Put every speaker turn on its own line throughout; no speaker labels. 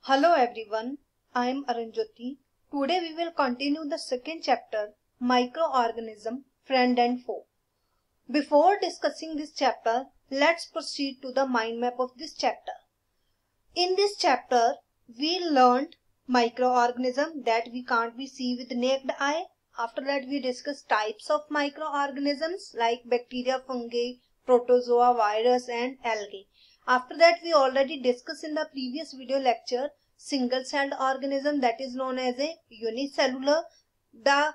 Hello everyone, I am Aranjyoti. Today we will continue the second chapter, Microorganism, Friend and Foe. Before discussing this chapter, let's proceed to the mind map of this chapter. In this chapter, we learned microorganism that we can't be see with the naked eye. After that, we discussed types of microorganisms like bacteria, fungi, protozoa, virus and algae. After that, we already discussed in the previous video lecture single-celled organism that is known as a unicellular, the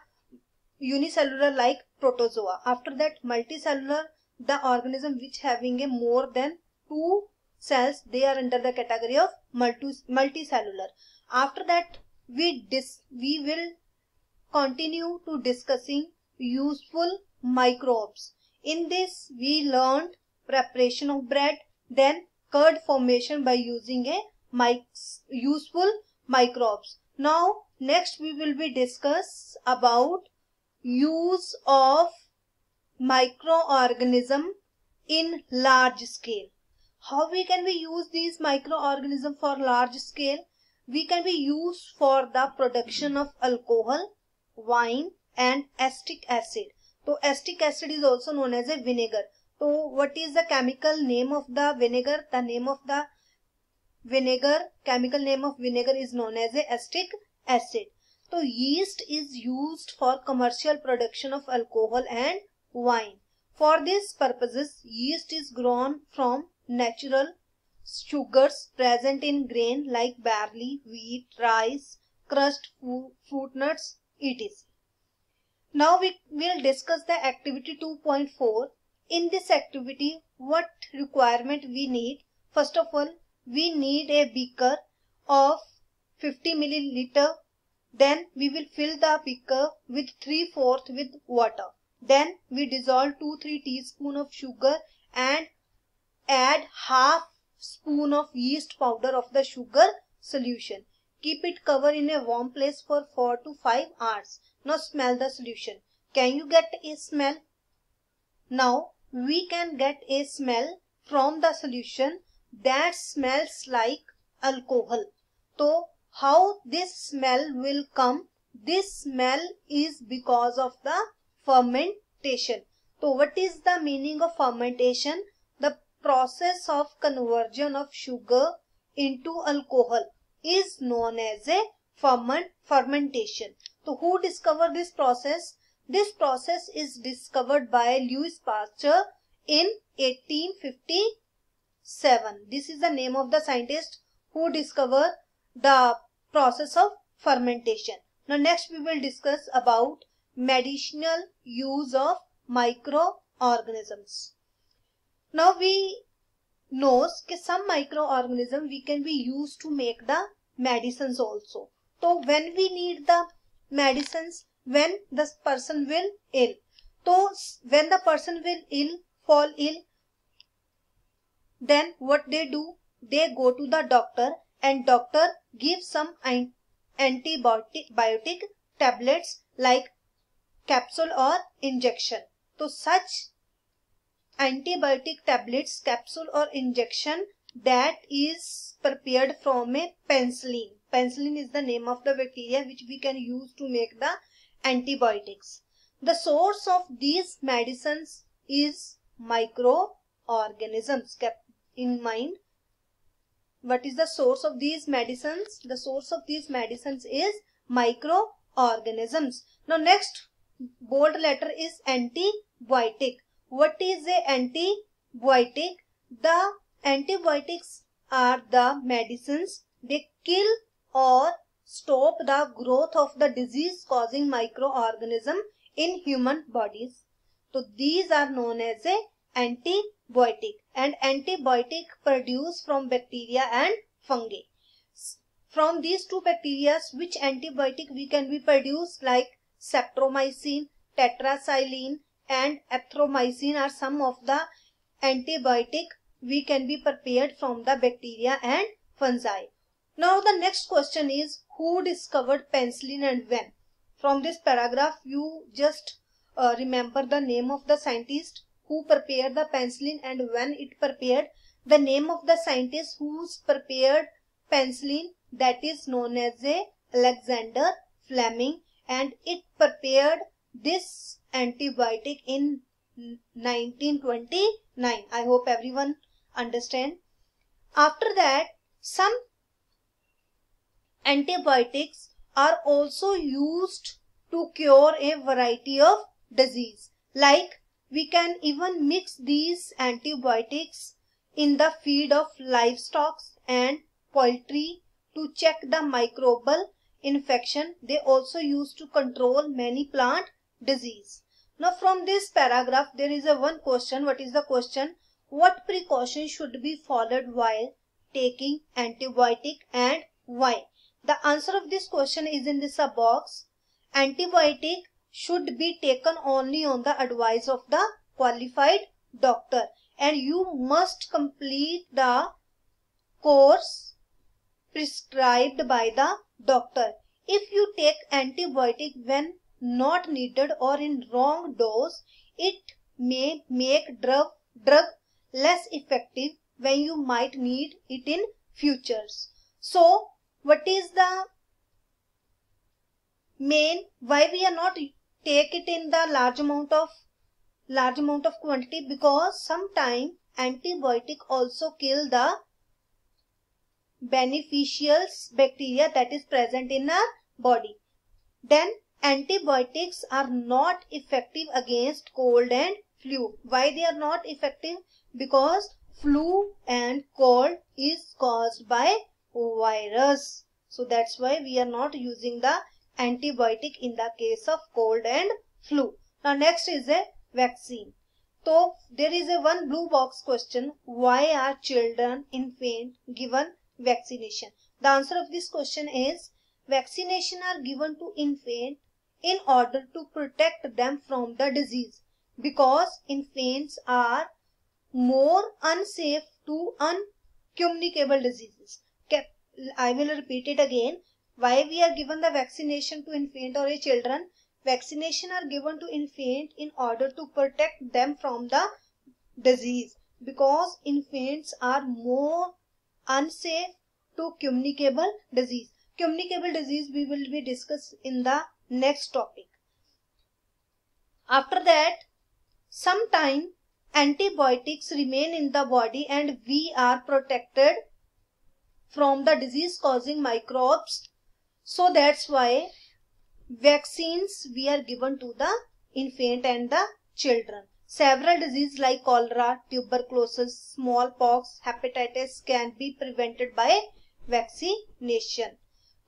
unicellular like protozoa. After that, multicellular, the organism which having a more than two cells, they are under the category of multicellular. After that, we will continue to discussing useful microbes. In this, we learned preparation of bread, then curd formation by using a useful microbes. Now, next we will be discuss about use of microorganism in large scale. How we can use these microorganisms for large scale? We can be used for the production of alcohol, wine and acetic acid. So acetic acid is also known as a vinegar. So what is the chemical name of the vinegar? The name of the chemical name of vinegar is known as a acetic acid. So yeast is used for commercial production of alcohol and wine. For these purposes, yeast is grown from natural sugars present in grain like barley, wheat, rice, crushed fruit nuts, etc. Now we will discuss the activity 2.4. In this activity, what requirement we need? First of all, we need a beaker of 50 milliliter. Then we will fill the beaker with 3/4 with water. Then we dissolve 2-3 teaspoons of sugar and add half spoon of yeast powder of the sugar solution. Keep it covered in a warm place for 4 to 5 hours. Now smell the solution. Can you get a smell? Now we can get a smell from the solution that smells like alcohol. So how this smell will come? This smell is because of the fermentation. So what is the meaning of fermentation? The process of conversion of sugar into alcohol is known as a fermentation. So who discovered this process? This process is discovered by Louis Pasteur in 1857. This is the name of the scientist who discovered the process of fermentation. Now next we will discuss about medicinal use of microorganisms. Now we know that some microorganisms we can be used to make the medicines also. So when we need the medicines, when the person will ill. So when the person will fall ill, then what they do? They go to the doctor and doctor gives some antibiotic tablets like capsule or injection. So such antibiotic tablets, capsule or injection that is prepared from a penicillin. Penicillin is the name of the bacteria which we can use to make the antibiotics. The source of these medicines is microorganisms. Kept in mind, what is the source of these medicines? The source of these medicines is microorganisms. Now next bold letter is antibiotic. What is a antibiotic? The antibiotics are the medicines. They kill or stop the growth of the disease causing microorganism in human bodies. So these are known as a antibiotic, and antibiotic produced from bacteria and fungi. From these two bacteria, which antibiotic we can be produced? Like streptomycin, tetracycline and erythromycin are some of the antibiotic we can be prepared from the bacteria and fungi. Now the next question is, who discovered penicillin and when? From this paragraph you just remember the name of the scientist who prepared the penicillin and when it prepared. The name of the scientist who's prepared penicillin, that is known as Alexander Fleming, and it prepared this antibiotic in 1929. I hope everyone understand. After that, some antibiotics are also used to cure a variety of disease. Like we can even mix these antibiotics in the feed of livestock and poultry to check the microbial infection. They also used to control many plant disease. Now from this paragraph there is a one question. What is the question? What precautions should be followed while taking antibiotic and why? The answer of this question is in this box. Antibiotic should be taken only on the advice of the qualified doctor, and you must complete the course prescribed by the doctor. If you take antibiotic when not needed or in wrong dose, it may make drug less effective when you might need it in futures. So what is the main why we are not take it in the large amount of quantity? Because sometime antibiotic also kill the beneficial bacteria that is present in our body. Then antibiotics are not effective against cold and flu. Why they are not effective? Because flu and cold is caused by virus. So that's why we are not using the antibiotic in the case of cold and flu. Now next is a vaccine. So there is a one blue box question. Why are children, infant given vaccination? The answer of this question is vaccination are given to infant in order to protect them from the disease, because infants are more unsafe to uncommunicable diseases. I will repeat it again. Why we are given the vaccination to infant or a children? Vaccination are given to infant in order to protect them from the disease, because infants are more unsafe to communicable disease. Communicable disease we will be discussed in the next topic. After that, sometime antibiotics remain in the body and we are protected from the disease causing microbes. So that's why vaccines we are given to the infant and the children. Several diseases like cholera, tuberculosis, smallpox, hepatitis can be prevented by vaccination.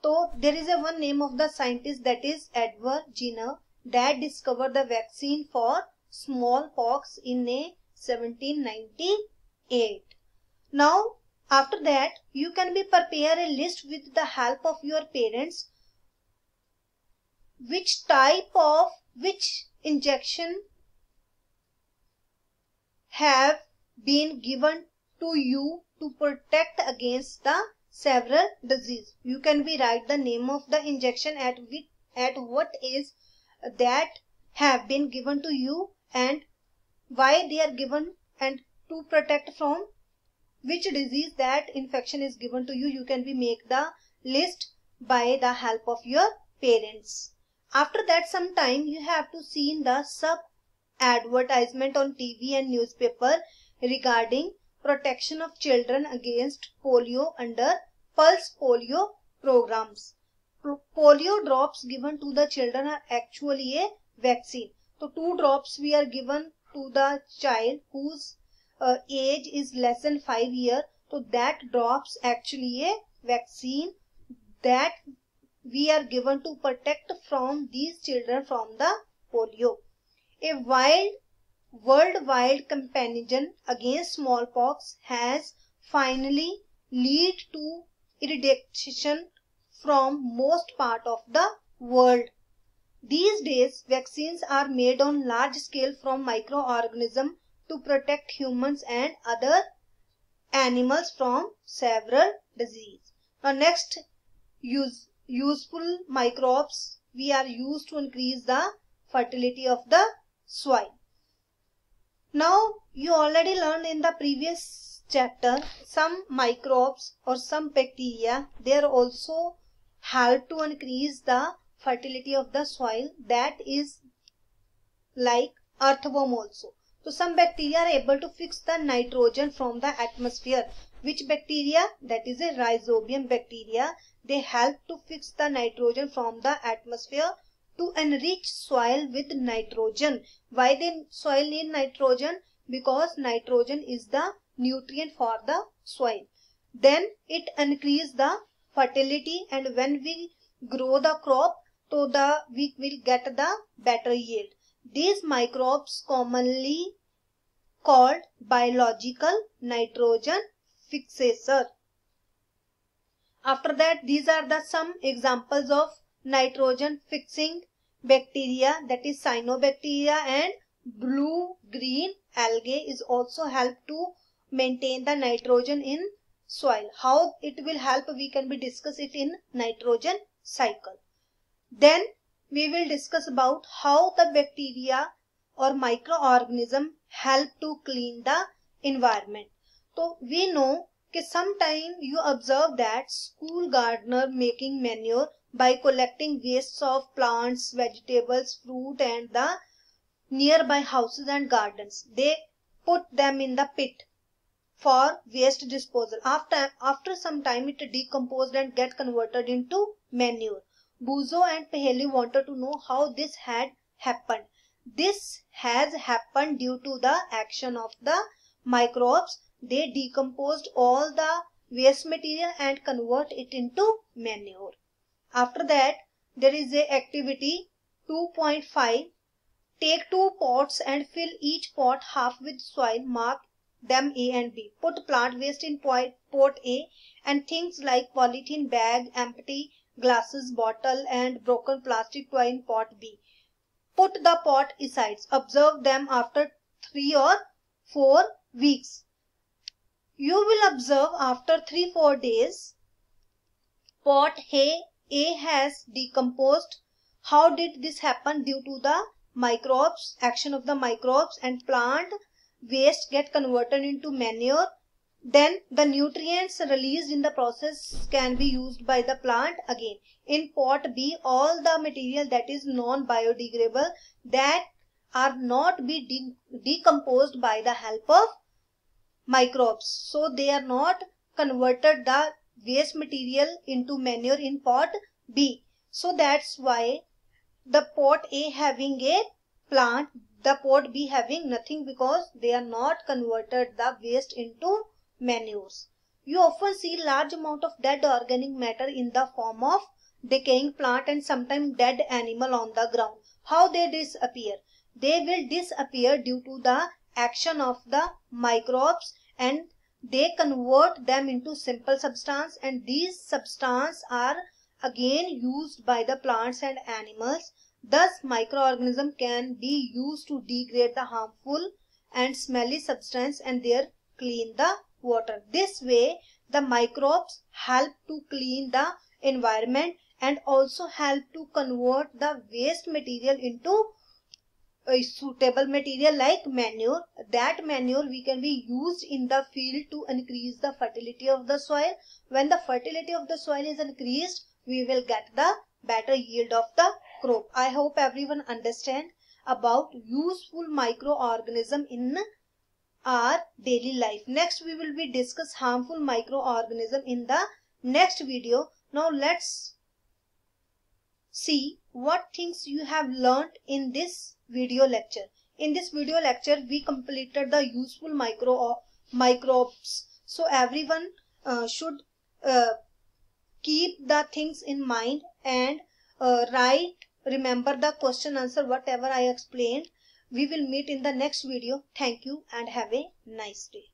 So there is a one name of the scientist, that is Edward Jenner, that discovered the vaccine for smallpox in 1798. Now after that you can be prepare a list with the help of your parents which injection have been given to you to protect against the several disease. You can be write the name of the injection at what age that have been given to you and why they are given and to protect from which disease that infection is given to you. You can be make the list by the help of your parents. After that, sometime you have to see in the sub advertisement on TV and newspaper regarding protection of children against polio under pulse polio programs. Polio drops given to the children are actually a vaccine. So 2 drops we are given to the child whose age is less than 5 years. So that drops actually a vaccine that we are given to protect from these children from the polio. A worldwide campaign against smallpox has finally led to eradication from most part of the world. These days, vaccines are made on large scale from microorganisms to protect humans and other animals from several diseases. Now next, useful microbes we are used to increase the fertility of the soil. Now you already learned in the previous chapter, some microbes or some bacteria, they are also help to increase the fertility of the soil, that is like earthworm also. So some bacteria are able to fix the nitrogen from the atmosphere. Which bacteria? That is a rhizobium bacteria. They help to fix the nitrogen from the atmosphere to enrich soil with nitrogen. Why the soil need nitrogen? Because nitrogen is the nutrient for the soil. Then it increase the fertility, and when we grow the crop, so we will get the better yield. These microbes commonly called biological nitrogen fixer. After that, these are the some examples of nitrogen fixing bacteria, that is cyanobacteria, and blue-green algae is also help to maintain the nitrogen in soil. How it will help, we can be discuss it in nitrogen cycle. Then we will discuss about how the bacteria or microorganism help to clean the environment. So we know that sometime you observe that school gardener making manure by collecting wastes of plants, vegetables, fruit and the nearby houses and gardens. They put them in the pit for waste disposal. After some time it decomposed and get converted into manure. Buzo and Paheli wanted to know how this had happened. This has happened due to the action of the microbes. They decomposed all the waste material and convert it into manure. After that, there is a activity 2.5. Take 2 pots and fill each pot half with soil. Mark them A and B. Put plant waste in pot A and things like polythene bag, empty glasses, bottle and broken plastic toy in pot B. Put the pot aside. Observe them after 3 or 4 weeks. You will observe after 3-4 days, pot A has decomposed. How did this happen? Due to the microbes, action of the microbes, and plant waste get converted into manure. Then the nutrients released in the process can be used by the plant again. In pot B, all the material that is non-biodegradable, that are not be decomposed by the help of microbes. So they are not converted the waste material into manure in pot B. So that's why the pot A having a plant, the pot B having nothing, because they are not converted the waste into manures. You often see large amount of dead organic matter in the form of decaying plant and sometimes dead animal on the ground. How they disappear? They will disappear due to the action of the microbes, and they convert them into simple substance, and these substances are again used by the plants and animals. Thus microorganisms can be used to degrade the harmful and smelly substance and there clean the water. This way the microbes help to clean the environment and also help to convert the waste material into a suitable material like manure. That manure we can be used in the field to increase the fertility of the soil. When the fertility of the soil is increased, we will get the better yield of the crop. I hope everyone understand about useful microorganism in our daily life. Next we will be discuss harmful microorganism in the next video. Now let's see what things you have learnt in this video lecture. In this video lecture we completed the useful microbes. So everyone should keep the things in mind and remember the question answer whatever I explained. We will meet in the next video. Thank you and have a nice day.